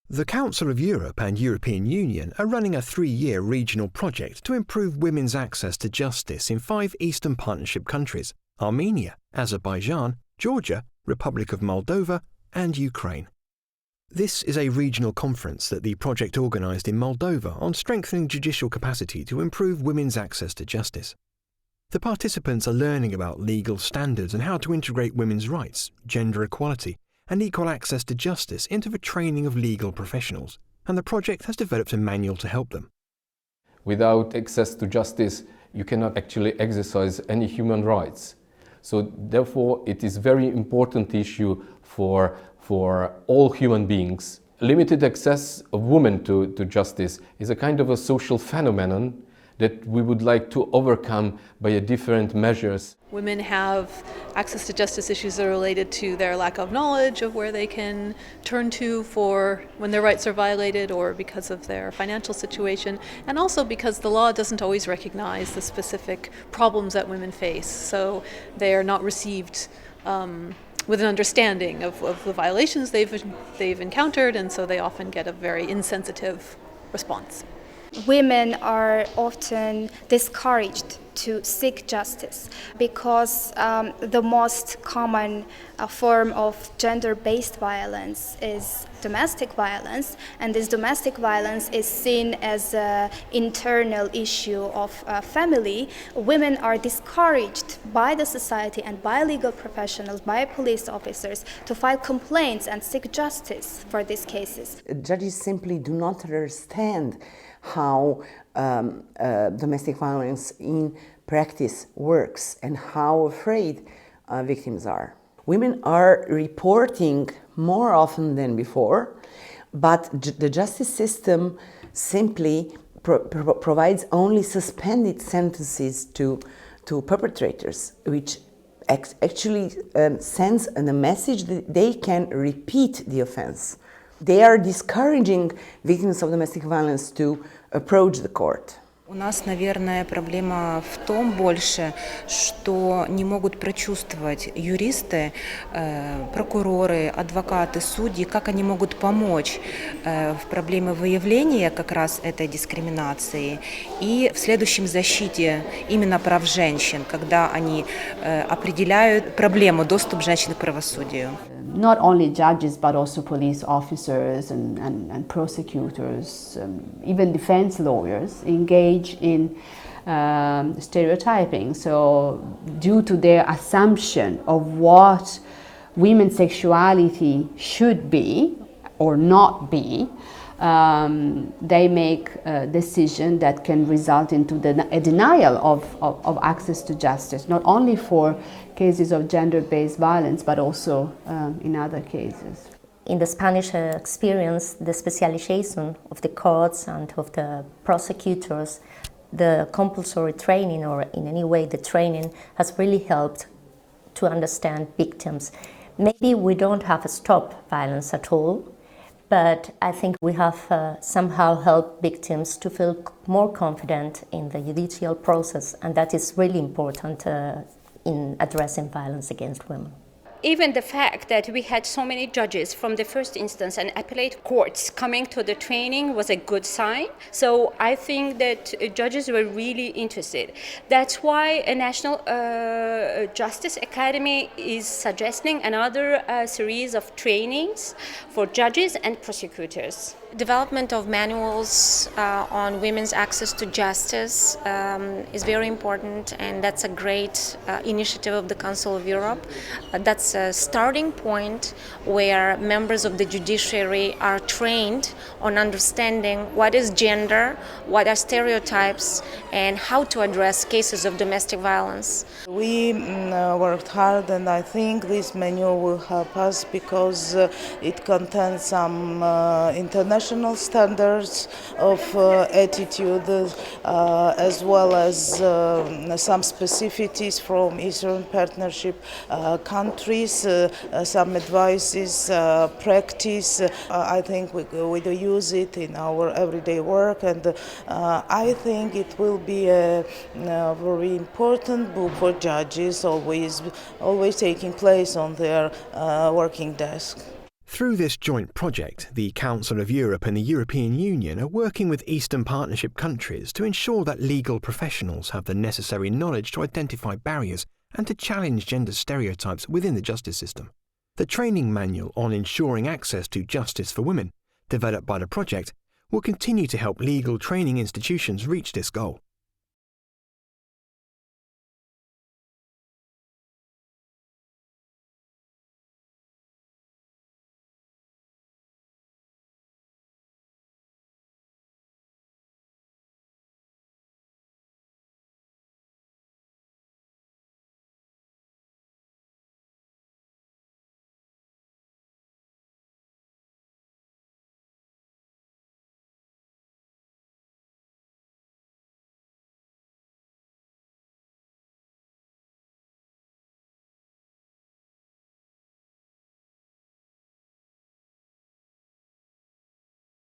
The Council of Europe and European Union are running a 3-year regional project to improve women's access to justice in 5 Eastern Partnership countries: Armenia, Azerbaijan, Georgia, Republic of Moldova, and Ukraine. This is a regional conference that the project organised in Moldova on strengthening judicial capacity to improve women's access to justice. The participants are learning about legal standards and how to integrate women's rights, gender equality, and equal access to justice into the training of legal professionals, and the project has developed a manual to help them. Without access to justice, you cannot actually exercise any human rights. So therefore, it is a very important issue for all human beings. Limited access of women to justice is a kind of a social phenomenon that we would like to overcome by different measures. Women have access to justice issues that are related to their lack of knowledge of where they can turn to for when their rights are violated, or because of their financial situation, and also because the law doesn't always recognize the specific problems that women face. So they are not received with an understanding of the violations they've encountered, and so they often get a very insensitive response. Women are often discouraged to seek justice because the most common form of gender-based violence is domestic violence, and this domestic violence is seen as an internal issue of a family. Women are discouraged by the society and by legal professionals, by police officers, to file complaints and seek justice for these cases. Judges simply do not understand how domestic violence in practice works and how afraid victims are. Women are reporting more often than before, but the justice system simply provides only suspended sentences to perpetrators, which actually sends a message that they can repeat the offense. They are discouraging victims of domestic violence to approach the court. У нас, наверное, проблема в том больше, что не могут прочувствовать юристы, прокуроры, адвокаты, судьи, как они могут помочь в проблеме выявления как раз этой дискриминации и в следующем защите именно прав женщин, когда они определяют проблему доступа женщин к правосудию. Not only judges, but also police officers and prosecutors, even defense lawyers engage in stereotyping. So due to their assumption of what women's sexuality should be or not be, they make a decision that can result into a denial of access to justice, not only for cases of gender-based violence, but also in other cases. In the Spanish experience, the specialization of the courts and of the prosecutors, the compulsory training, or in any way the training, has really helped to understand victims. Maybe we don't have to stop violence at all, but I think we have somehow helped victims to feel more confident in the judicial process, and that is really important in addressing violence against women. Even the fact that we had so many judges from the first instance and appellate courts coming to the training was a good sign. So I think that judges were really interested. That's why a National Justice Academy is suggesting another series of trainings for judges and prosecutors. Development of manuals on women's access to justice is very important, and that's a great initiative of the Council of Europe. That's a starting point where members of the judiciary are trained on understanding what is gender, what are stereotypes, and how to address cases of domestic violence. We worked hard, and I think this manual will help us because it contains some international standards of attitude as well as some specificities from Eastern Partnership countries, some advices, practice. I think we do use it in our everyday work, and I think it will be a very important book for judges, always taking place on their working desk. Through this joint project, the Council of Europe and the European Union are working with Eastern Partnership countries to ensure that legal professionals have the necessary knowledge to identify barriers and to challenge gender stereotypes within the justice system. The training manual on ensuring access to justice for women, developed by the project, will continue to help legal training institutions reach this goal.